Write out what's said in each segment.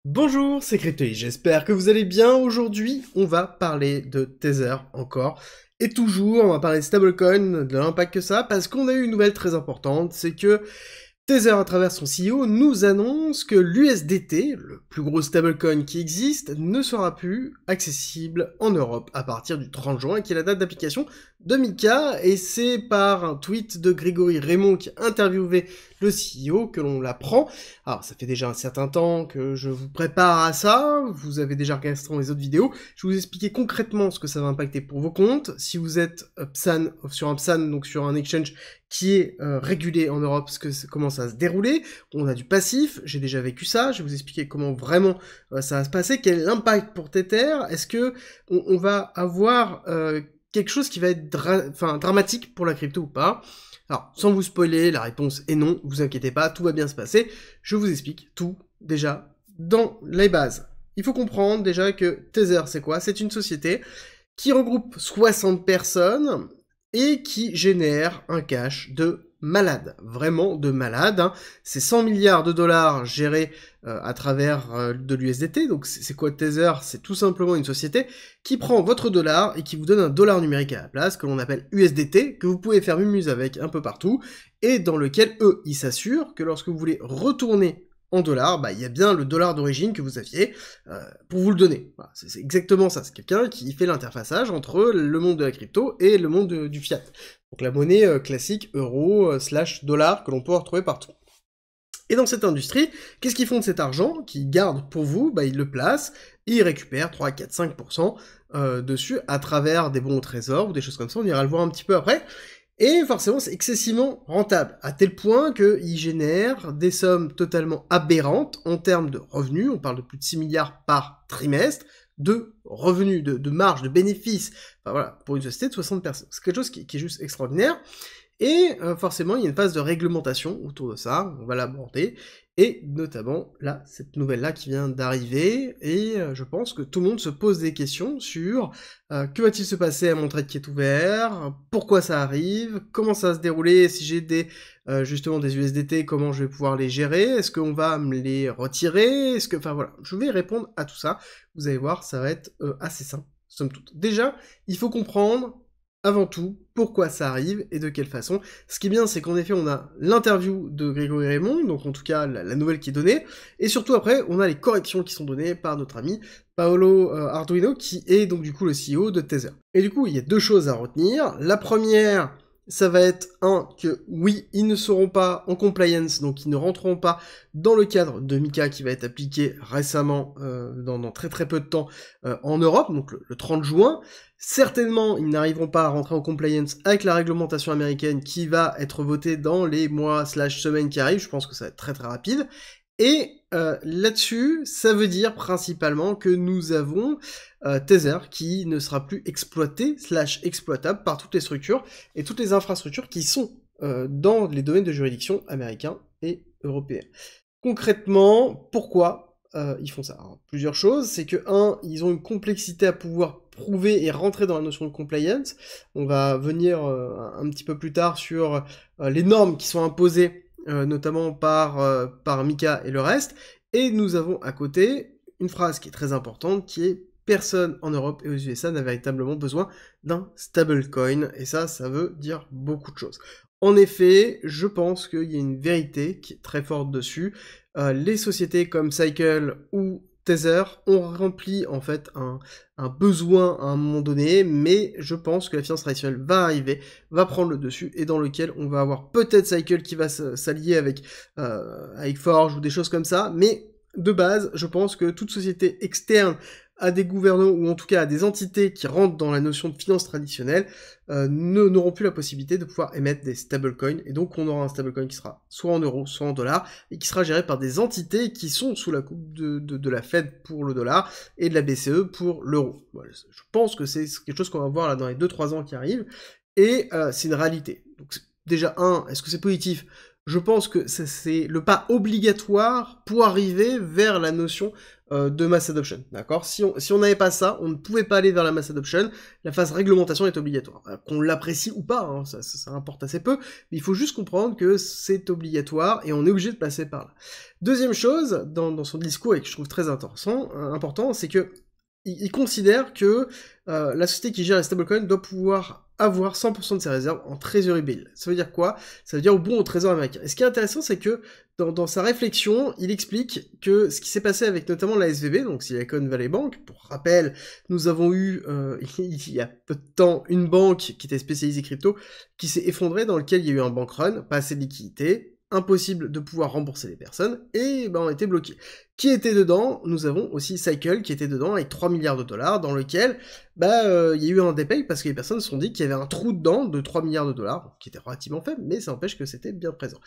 Bonjour, c'est Cryptoï, j'espère que vous allez bien. Aujourd'hui, on va parler de Tether encore. Et toujours, on va parler de stablecoin, de l'impact que ça a, parce qu'on a eu une nouvelle très importante, c'est que Tether, à travers son CEO, nous annonce que l'USDT, le plus gros stablecoin qui existe, ne sera plus accessible en Europe à partir du 30 juin, qui est la date d'application de Mika, et c'est par un tweet de Grégory Raymond qui a interviewé le CEO que l'on l'apprend. Alors, ça fait déjà un certain temps que je vous prépare à ça, vous avez déjà regardé les autres vidéos, je vais vous expliquer concrètement ce que ça va impacter pour vos comptes. Si vous êtes PSAN, sur un PSAN, donc sur un exchange qui est régulé en Europe, comment ça va se dérouler. On a du passif, j'ai déjà vécu ça, je vais vous expliquer comment vraiment ça va se passer, quel est l'impact pour Tether, est-ce que on va avoir quelque chose qui va être dramatique pour la crypto ou pas. Alors, sans vous spoiler, la réponse est non, vous inquiétez pas, tout va bien se passer, je vous explique tout déjà dans les bases. Il faut comprendre déjà que Tether, c'est quoi? C'est une société qui regroupe 60 personnes et qui génère un cash de malade, vraiment de malade. Hein. C'est 100 milliards de dollars gérés à travers de l'USDT. Donc c'est quoi Tether? C'est tout simplement une société qui prend votre dollar et qui vous donne un dollar numérique à la place, que l'on appelle USDT, que vous pouvez faire mumuse avec un peu partout, et dans lequel eux, ils s'assurent que lorsque vous voulez retourner en dollars, bah il y a bien le dollar d'origine que vous aviez pour vous le donner. Voilà, c'est exactement ça, c'est quelqu'un qui fait l'interfaçage entre le monde de la crypto et le monde du fiat. Donc la monnaie classique euro slash dollar que l'on peut retrouver partout. Et dans cette industrie, qu'est-ce qu'ils font de cet argent qu'ils gardent pour vous? Bah ils le placent et ils récupèrent 3, 4, 5% dessus à travers des bons au trésor ou des choses comme ça, on ira le voir un petit peu après. Et forcément, c'est excessivement rentable, à tel point qu'il génère des sommes totalement aberrantes en termes de revenus, on parle de plus de 6 milliards par trimestre, de revenus, de marge, de bénéfices, enfin voilà, pour une société de 60 personnes. C'est quelque chose qui est juste extraordinaire, et forcément, il y a une phase de réglementation autour de ça, on va l'aborder, et notamment, là, cette nouvelle-là qui vient d'arriver, et je pense que tout le monde se pose des questions sur que va-t-il se passer à mon trade qui est ouvert, pourquoi ça arrive, comment ça va se dérouler, si j'ai justement des USDT, comment je vais pouvoir les gérer, est-ce qu'on va me les retirer, est-ce que... Enfin voilà, je vais répondre à tout ça, vous allez voir, ça va être assez simple, somme toute. Déjà, il faut comprendre avant tout, pourquoi ça arrive et de quelle façon. Ce qui est bien, c'est qu'en effet, on a l'interview de Grégory Raymond, donc en tout cas la nouvelle qui est donnée, et surtout après, on a les corrections qui sont données par notre ami Paolo Arduino, qui est donc du coup le CEO de Tether. Et du coup, il y a deux choses à retenir. La première, ça va être que oui, ils ne seront pas en compliance, donc ils ne rentreront pas dans le cadre de Mika qui va être appliqué récemment, dans très très peu de temps, en Europe, donc le 30 juin. Certainement, ils n'arriveront pas à rentrer en compliance avec la réglementation américaine qui va être votée dans les mois/semaines qui arrivent, je pense que ça va être très très rapide. Et là-dessus, ça veut dire principalement que nous avons Tether qui ne sera plus exploité/exploitable par toutes les structures et toutes les infrastructures qui sont dans les domaines de juridiction américains et européens. Concrètement, pourquoi ils font ça? Alors, plusieurs choses, c'est que ils ont une complexité à pouvoir prouver et rentrer dans la notion de compliance. On va venir un petit peu plus tard sur les normes qui sont imposées notamment par Mika et le reste, et nous avons à côté une phrase qui est très importante, qui est « Personne en Europe et aux USA n'a véritablement besoin d'un stablecoin », et ça veut dire beaucoup de choses. En effet, je pense qu'il y a une vérité qui est très forte dessus. Les sociétés comme Cycle ou Tether ont rempli en fait un besoin à un moment donné, mais je pense que la finance traditionnelle va arriver, va prendre le dessus, et dans lequel on va avoir peut-être Cycle qui va s'allier avec Forge ou des choses comme ça, mais de base, je pense que toute société externe à des gouvernements, ou en tout cas à des entités qui rentrent dans la notion de finance traditionnelle, n'auront plus la possibilité de pouvoir émettre des stablecoins, et donc on aura un stablecoin qui sera soit en euros, soit en dollars, et qui sera géré par des entités qui sont sous la coupe de la Fed pour le dollar, et de la BCE pour l'euro. Voilà, je pense que c'est quelque chose qu'on va voir là dans les 2-3 ans qui arrivent, et c'est une réalité. Donc déjà, est-ce que c'est positif? je pense que c'est le pas obligatoire pour arriver vers la notion de mass adoption, d'accord? Si on n'avait pas ça, on ne pouvait pas aller vers la mass adoption, la phase réglementation est obligatoire. Qu'on l'apprécie ou pas, hein, ça importe assez peu, mais il faut juste comprendre que c'est obligatoire et on est obligé de passer par là. Deuxième chose, dans son discours, et que je trouve très important, c'est que il considère que la société qui gère les stablecoins doit pouvoir avoir 100% de ses réserves en treasury bill. Ça veut dire quoi? Ça veut dire au bon au trésor américain. Et ce qui est intéressant, c'est que dans sa réflexion, il explique que ce qui s'est passé avec notamment la SVB, donc Silicon Valley Bank, pour rappel, nous avons eu il y a peu de temps une banque qui était spécialisée crypto qui s'est effondrée, dans lequel il y a eu un bank run, pas assez de liquidités, impossible de pouvoir rembourser les personnes, et ben on était bloqué. Qui était dedans? Nous avons aussi Cycle qui était dedans avec 3 milliards de dollars, dans lequel il y a eu un dépay parce que les personnes se sont dit qu'il y avait un trou dedans de 3 milliards de dollars, qui était relativement faible, mais ça empêche que c'était bien présent.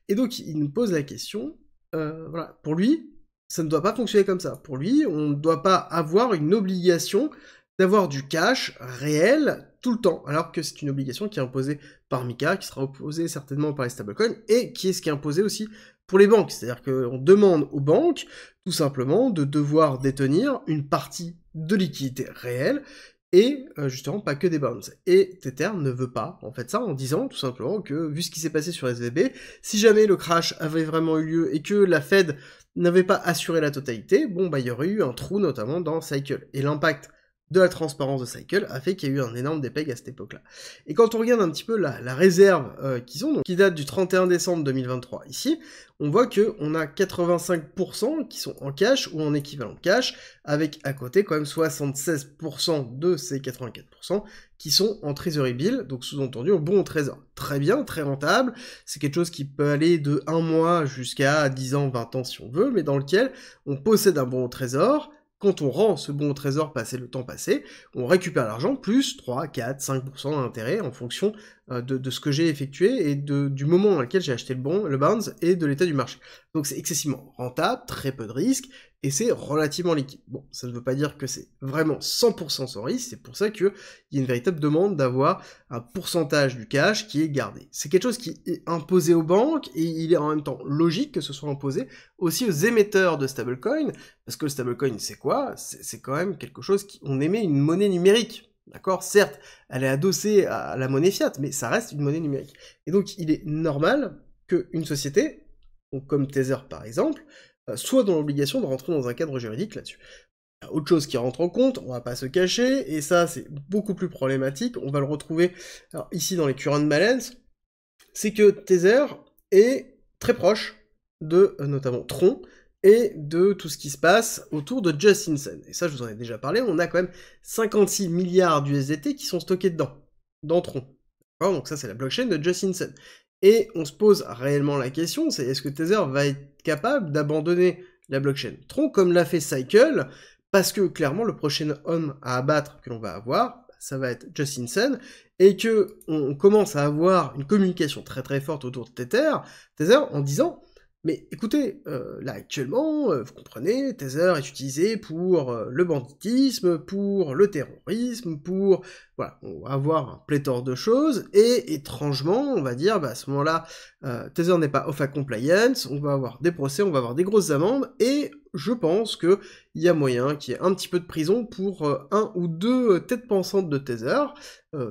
Et donc il nous pose la question, voilà, pour lui, ça ne doit pas fonctionner comme ça. Pour lui, on ne doit pas avoir une obligation d'avoir du cash réel tout le temps, alors que c'est une obligation qui est imposée par MiCA, qui sera imposée certainement par les stablecoins, et qui est imposé aussi pour les banques. C'est-à-dire qu'on demande aux banques, tout simplement, de devoir détenir une partie de liquidité réelle, et justement pas que des bonds. Et Tether ne veut pas, en fait, ça, en disant tout simplement que, vu ce qui s'est passé sur SVB, si jamais le crash avait vraiment eu lieu, et que la Fed n'avait pas assuré la totalité, bon, bah, il y aurait eu un trou, notamment dans Cycle. Et l'impact de la transparence de Cycle a fait qu'il y a eu un énorme dépeg à cette époque-là. Et quand on regarde un petit peu la réserve qu'ils ont, donc, qui date du 31 décembre 2023 ici, on voit qu'on a 85% qui sont en cash ou en équivalent cash, avec à côté quand même 76% de ces 84% qui sont en treasury bill, donc sous-entendu au bon au trésor. Très bien, très rentable, c'est quelque chose qui peut aller de 1 mois jusqu'à 10 ans, 20 ans si on veut, mais dans lequel on possède un bon au trésor. Quand on rend ce bon au trésor passé le temps passé, on récupère l'argent plus 3, 4, 5% d'intérêt en fonction de ce que j'ai effectué et du moment dans lequel j'ai acheté le bonds et de l'état du marché. Donc c'est excessivement rentable, très peu de risques, et c'est relativement liquide. Bon, ça ne veut pas dire que c'est vraiment 100% sans risque, c'est pour ça qu'il y a une véritable demande d'avoir un pourcentage du cash qui est gardé. C'est quelque chose qui est imposé aux banques, et il est en même temps logique que ce soit imposé aussi aux émetteurs de stablecoin, parce que le stablecoin, c'est quoi? C'est quand même quelque chose on émet une monnaie numérique. D'accord? Certes, elle est adossée à la monnaie fiat, mais ça reste une monnaie numérique. Et donc, il est normal qu'une société, donc comme Tether par exemple, soit dans l'obligation de rentrer dans un cadre juridique là-dessus. Autre chose qui rentre en compte, on va pas se cacher, et ça c'est beaucoup plus problématique, on va le retrouver alors, ici dans les current balance, c'est que Tether est très proche de notamment Tron, et de tout ce qui se passe autour de Justin Sun. Et ça, je vous en ai déjà parlé, on a quand même 56 milliards d'USDT qui sont stockés dans Tron. Donc ça, c'est la blockchain de Justin Sun. Et on se pose réellement la question, c'est est-ce que Tether va être capable d'abandonner la blockchain Tron comme l'a fait Cycle, parce que clairement, le prochain homme à abattre que l'on va avoir, ça va être Justin Sun, et que on commence à avoir une communication très très forte autour de Tether en disant mais écoutez, là actuellement, vous comprenez, Tether est utilisé pour le banditisme, pour le terrorisme, pour... Voilà, on va avoir un pléthore de choses, et étrangement, on va dire, bah à ce moment-là, Tether n'est pas OFAC compliance, on va avoir des procès, on va avoir des grosses amendes, et je pense qu'il y a moyen qu'il y ait un petit peu de prison pour un ou deux têtes pensantes de Tether,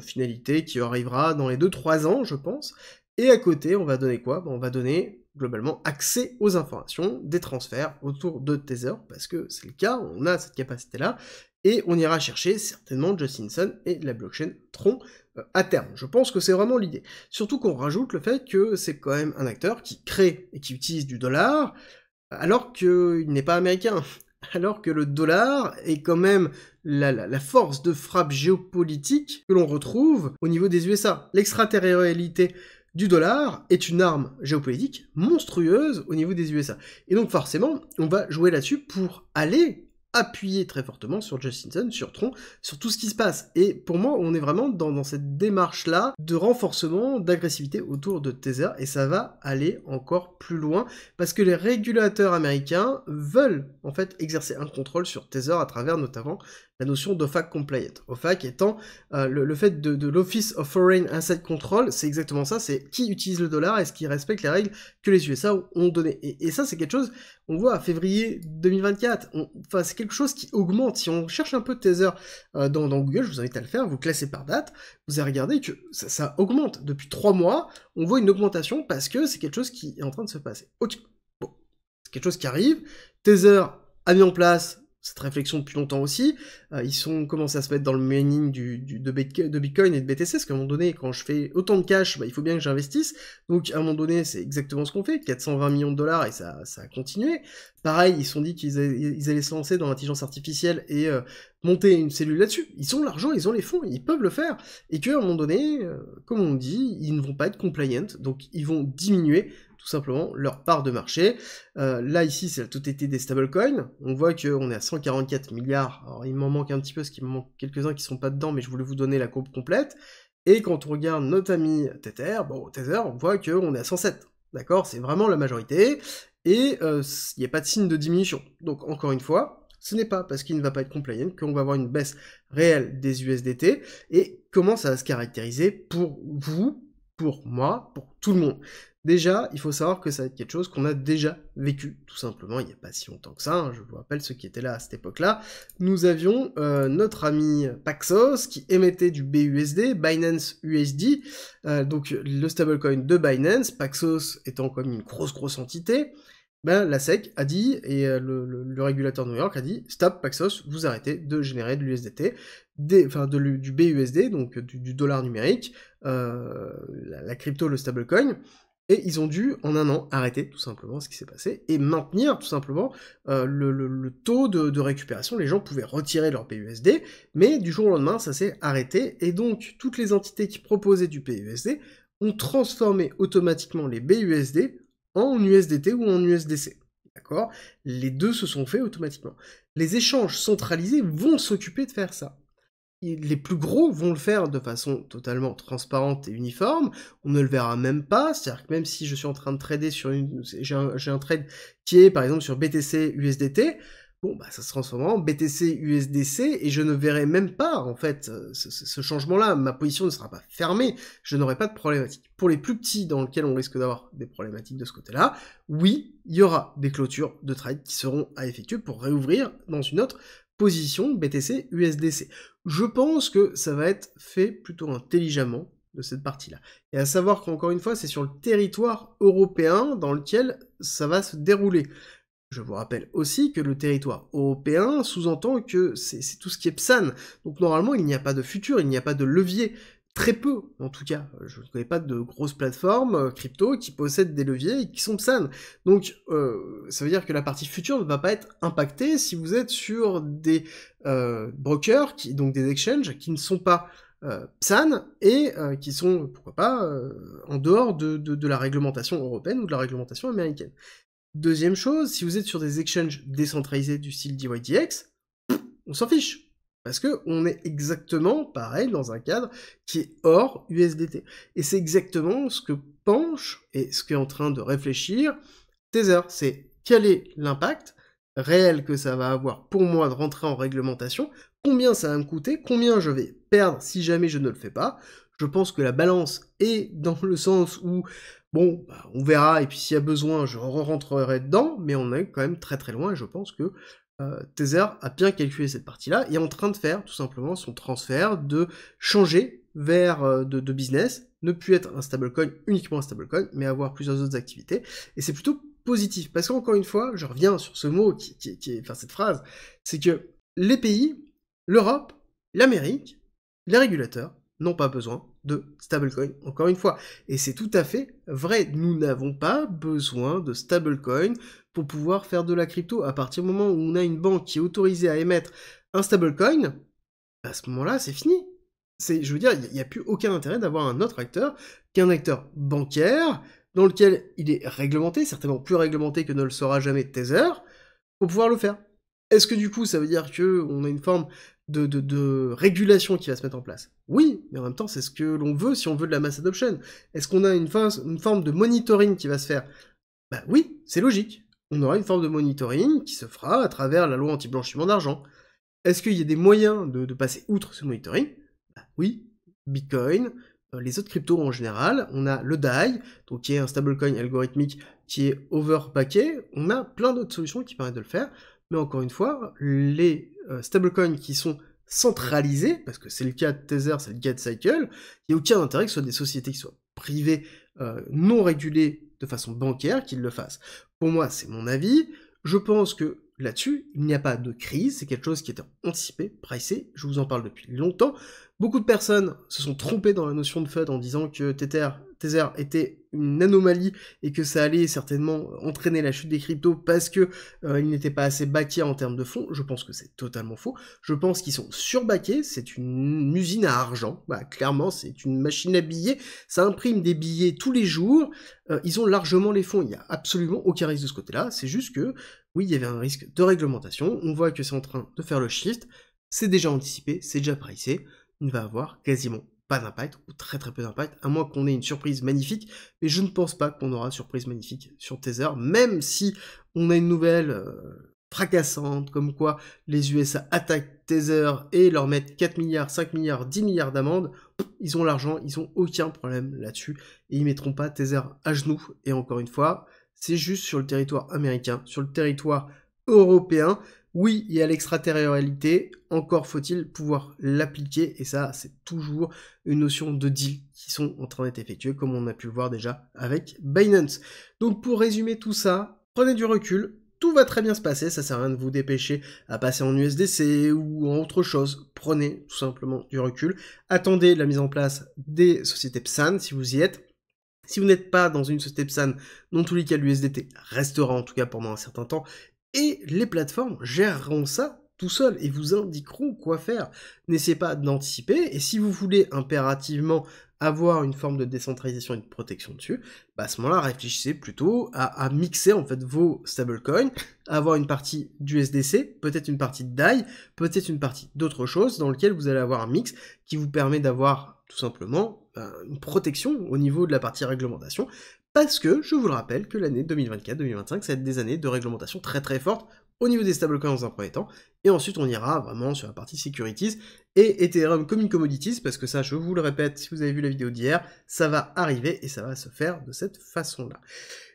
finalité qui arrivera dans les 2-3 ans, je pense, et à côté, on va donner quoi? On va donner globalement accès aux informations, des transferts autour de Tether, parce que c'est le cas, on a cette capacité-là, et on ira chercher certainement Justin Sun et la blockchain Tron à terme. Je pense que c'est vraiment l'idée. Surtout qu'on rajoute le fait que c'est quand même un acteur qui crée et qui utilise du dollar, alors qu'il n'est pas américain, alors que le dollar est quand même la force de frappe géopolitique que l'on retrouve au niveau des USA. L'extraterritorialité du dollar est une arme géopolitique monstrueuse au niveau des USA. Et donc forcément, on va jouer là-dessus pour aller appuyer très fortement sur Justin Sun, sur Tron, sur tout ce qui se passe. Et pour moi, on est vraiment dans cette démarche-là de renforcement, d'agressivité autour de Tether, et ça va aller encore plus loin, parce que les régulateurs américains veulent en fait exercer un contrôle sur Tether à travers notamment la notion d'OFAC compliant. OFAC étant le fait de l'Office of Foreign Asset Control, c'est exactement ça, c'est qui utilise le dollar, est-ce qu'il respecte les règles que les USA ont données. Et ça, c'est quelque chose, on voit à février 2024, enfin c'est quelque chose qui augmente. Si on cherche un peu Tether dans Google, je vous invite à le faire, vous classez par date, vous allez regarder que ça augmente. Depuis 3 mois, on voit une augmentation parce que c'est quelque chose qui est en train de se passer. Ok, bon, c'est quelque chose qui arrive, Tether a mis en place cette réflexion depuis longtemps aussi, ils commencent à se mettre dans le mining de Bitcoin et de BTC, parce qu'à un moment donné, quand je fais autant de cash, il faut bien que j'investisse, donc à un moment donné, c'est exactement ce qu'on fait, 420 millions de dollars, et ça a continué. Pareil, ils se sont dit qu'ils allaient se lancer dans l'intelligence artificielle et monter une cellule là-dessus. Ils ont l'argent, ils ont les fonds, ils peuvent le faire, et qu'à un moment donné, comme on dit, ils ne vont pas être compliant, donc ils vont diminuer tout simplement leur part de marché. Là, ici, c'est la totalité des stablecoins. On voit qu'on est à 144 milliards. Alors, il m'en manque un petit peu, parce qu'il m'en manque quelques-uns qui sont pas dedans, mais je voulais vous donner la courbe complète. Et quand on regarde notre ami Tether, Tether, on voit qu'on est à 107. D'accord? C'est vraiment la majorité. Et il n'y a pas de signe de diminution. Donc, encore une fois, ce n'est pas parce qu'il ne va pas être compliant qu'on va avoir une baisse réelle des USDT. Et comment ça va se caractériser pour vous, pour moi, pour tout le monde? Déjà, il faut savoir que ça va être quelque chose qu'on a déjà vécu, tout simplement, il n'y a pas si longtemps que ça, hein, je vous rappelle ceux qui étaient là à cette époque-là. Nous avions notre ami Paxos qui émettait du BUSD, Binance USD, donc le stablecoin de Binance, Paxos étant comme une grosse entité. La SEC a dit, et le régulateur de New York a dit, stop Paxos, vous arrêtez de générer de l'USDT, du BUSD, donc du dollar numérique, la crypto, le stablecoin, et ils ont dû, en un an, arrêter tout simplement ce qui s'est passé, et maintenir tout simplement le taux de récupération. Les gens pouvaient retirer leur BUSD, mais du jour au lendemain, ça s'est arrêté, et donc toutes les entités qui proposaient du BUSD ont transformé automatiquement les BUSD en USDT ou en USDC. D'accord? Les deux se sont faits automatiquement. Les échanges centralisés vont s'occuper de faire ça. Les plus gros vont le faire de façon totalement transparente et uniforme, on ne le verra même pas, c'est-à-dire que même si je suis en train de trader sur j'ai un trade qui est par exemple sur BTC USDT, ça se transforme en BTC USDC, et je ne verrai même pas, en fait, ce changement-là, ma position ne sera pas fermée, je n'aurai pas de problématique. Pour les plus petits, dans lesquels on risque d'avoir des problématiques de ce côté-là, oui, il y aura des clôtures de trade qui seront à effectuer pour réouvrir dans une autre position BTC USDC. Je pense que ça va être fait plutôt intelligemment de cette partie-là. Et à savoir qu'encore une fois, c'est sur le territoire européen dans lequel ça va se dérouler. Je vous rappelle aussi que le territoire européen sous-entend que c'est tout ce qui est PSAN. Donc normalement, il n'y a pas de futur, il n'y a pas de levier. Très peu, en tout cas. Je ne connais pas de grosses plateformes crypto qui possèdent des leviers et qui sont PSAN. Donc, ça veut dire que la partie future ne va pas être impactée si vous êtes sur des brokers, donc des exchanges, qui ne sont pas PSAN et qui sont, pourquoi pas, en dehors de la réglementation européenne ou de la réglementation américaine. Deuxième chose, si vous êtes sur des exchanges décentralisés du style DYDX, on s'en fiche. Parce que on est exactement pareil dans un cadre qui est hors USDT. Et c'est exactement ce que penche et ce qu'est en train de réfléchir Tether. C'est quel est l'impact réel que ça va avoir pour moi de rentrer en réglementation, combien ça va me coûter, combien je vais perdre si jamais je ne le fais pas. Je pense que la balance est dans le sens où on verra, et puis s'il y a besoin, je rentrerai dedans, mais on est quand même très loin, et je pense que Tether a bien calculé cette partie-là, et est en train de faire, tout simplement, son transfert, de changer vers de business, ne plus être un stablecoin, uniquement un stablecoin, mais avoir plusieurs autres activités, et c'est plutôt positif, parce qu'encore une fois, je reviens sur ce mot, enfin cette phrase, c'est que les pays, l'Europe, l'Amérique, les régulateurs, n'ont pas besoin de stablecoin, encore une fois. Et c'est tout à fait vrai, nous n'avons pas besoin de stablecoin pour pouvoir faire de la crypto. À partir du moment où on a une banque qui est autorisée à émettre un stablecoin, à ce moment-là, c'est fini. Je veux dire, il n'y a plus aucun intérêt d'avoir un autre acteur qu'un acteur bancaire, dans lequel il est réglementé, certainement plus réglementé que ne le sera jamais Tether, pour pouvoir le faire. Est-ce que du coup, ça veut dire qu'on a une forme de régulation qui va se mettre en place? Oui, mais en même temps, c'est ce que l'on veut si on veut de la mass adoption. Est-ce qu'on a une forme de monitoring qui va se faire? Bah oui, c'est logique. On aura une forme de monitoring qui se fera à travers la loi anti-blanchiment d'argent. Est-ce qu'il y a des moyens de passer outre ce monitoring? Bah oui, Bitcoin, les autres cryptos en général, on a le DAI, donc qui est un stablecoin algorithmique qui est overbacké, on a plein d'autres solutions qui permettent de le faire, mais encore une fois, les stablecoins qui sont centralisés, parce que c'est le cas de Tether, c'est le cas de Cycle, il n'y a aucun intérêt que ce soit des sociétés qui soient privées, non régulées de façon bancaire, qu'ils le fassent. Pour moi, c'est mon avis. Je pense que là-dessus, il n'y a pas de crise, c'est quelque chose qui était anticipé, pricé, je vous en parle depuis longtemps. Beaucoup de personnes se sont trompées dans la notion de FUD en disant que Tether était une anomalie et que ça allait certainement entraîner la chute des cryptos parce que il n'était pas assez backé en termes de fonds. Je pense que c'est totalement faux. Je pense qu'ils sont surbackés, c'est une usine à argent. Bah, clairement, c'est une machine à billets. Ça imprime des billets tous les jours. Ils ont largement les fonds. Il n'y a absolument aucun risque de ce côté-là. C'est juste que, oui, il y avait un risque de réglementation. On voit que c'est en train de faire le shift. C'est déjà anticipé, c'est déjà pricé. Il ne va avoir quasiment pas d'impact, ou très très peu d'impact, à moins qu'on ait une surprise magnifique, mais je ne pense pas qu'on aura surprise magnifique sur Tether, même si on a une nouvelle fracassante, comme quoi les USA attaquent Tether et leur mettent 4 milliards, 5 milliards, 10 milliards d'amendes, ils ont l'argent, ils ont aucun problème là-dessus, et ils mettront pas Tether à genoux, et encore une fois, c'est juste sur le territoire américain, sur le territoire européen. Oui, il y a l'extraterritorialité, encore faut-il pouvoir l'appliquer, et ça, c'est toujours une notion de deal qui sont en train d'être effectués, comme on a pu le voir déjà avec Binance. Donc pour résumer tout ça, prenez du recul, tout va très bien se passer, ça sert à rien de vous dépêcher à passer en USDC ou en autre chose, prenez tout simplement du recul, attendez la mise en place des sociétés PSAN si vous y êtes. Si vous n'êtes pas dans une société PSAN, dans tous les cas l'USDT restera en tout cas pendant un certain temps, et les plateformes géreront ça tout seuls et vous indiqueront quoi faire. N'essayez pas d'anticiper, et si vous voulez impérativement avoir une forme de décentralisation et de protection dessus, bah à ce moment-là, réfléchissez plutôt à mixer en fait vos stablecoins, à avoir une partie d'USDC, peut-être une partie de DAI, peut-être une partie d'autre chose, dans lequel vous allez avoir un mix qui vous permet d'avoir tout simplement une protection au niveau de la partie réglementation, parce que, je vous le rappelle, que l'année 2024-2025, ça va être des années de réglementation très très fortes au niveau des stablecoins dans un premier temps, et ensuite on ira vraiment sur la partie securities et Ethereum comme une commodities, parce que ça, je vous le répète, si vous avez vu la vidéo d'hier, ça va arriver et ça va se faire de cette façon-là.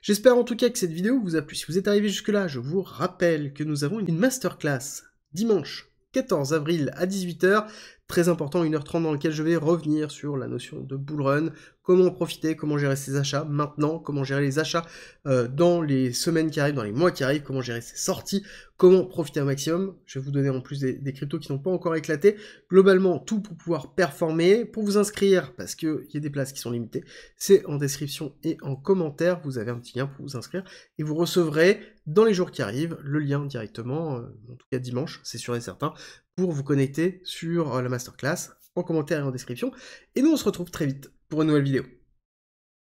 J'espère en tout cas que cette vidéo vous a plu. Si vous êtes arrivé jusque-là, je vous rappelle que nous avons une masterclass dimanche 14 avril à 18h, très important, 1h30 dans lequel je vais revenir sur la notion de bull run, comment en profiter, comment gérer ses achats maintenant, comment gérer les achats dans les semaines qui arrivent, dans les mois qui arrivent, comment gérer ses sorties, comment profiter un maximum. Je vais vous donner en plus des cryptos qui n'ont pas encore éclaté. Globalement, tout pour pouvoir performer. Pour vous inscrire, parce qu'il y a des places qui sont limitées, c'est en description et en commentaire. Vous avez un petit lien pour vous inscrire et vous recevrez dans les jours qui arrivent le lien directement, en tout cas dimanche, c'est sûr et certain, pour vous connecter sur la masterclass, en commentaire et en description. Et nous, on se retrouve très vite pour une nouvelle vidéo.